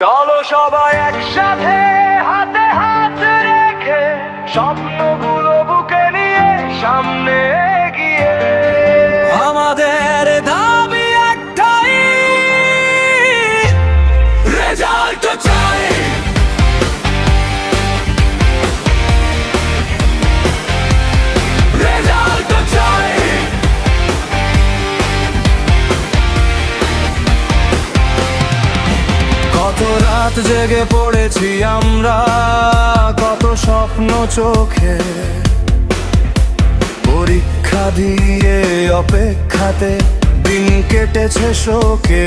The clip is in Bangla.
চলো সবাই একসাথে হাতে হাত রেখে স্বপ্নগুলো বুকে নিয়ে সামনে এগিয়ে আমাদের দাবি একটাই, রেজাল্ট চাই। রেজাল্ট চাই। কত রাত জেগে পড়েছি আমরা, কত স্বপ্ন চোখে, পরীক্ষা দিয়ে অপেক্ষাতে দিন কেটেছে শোকে।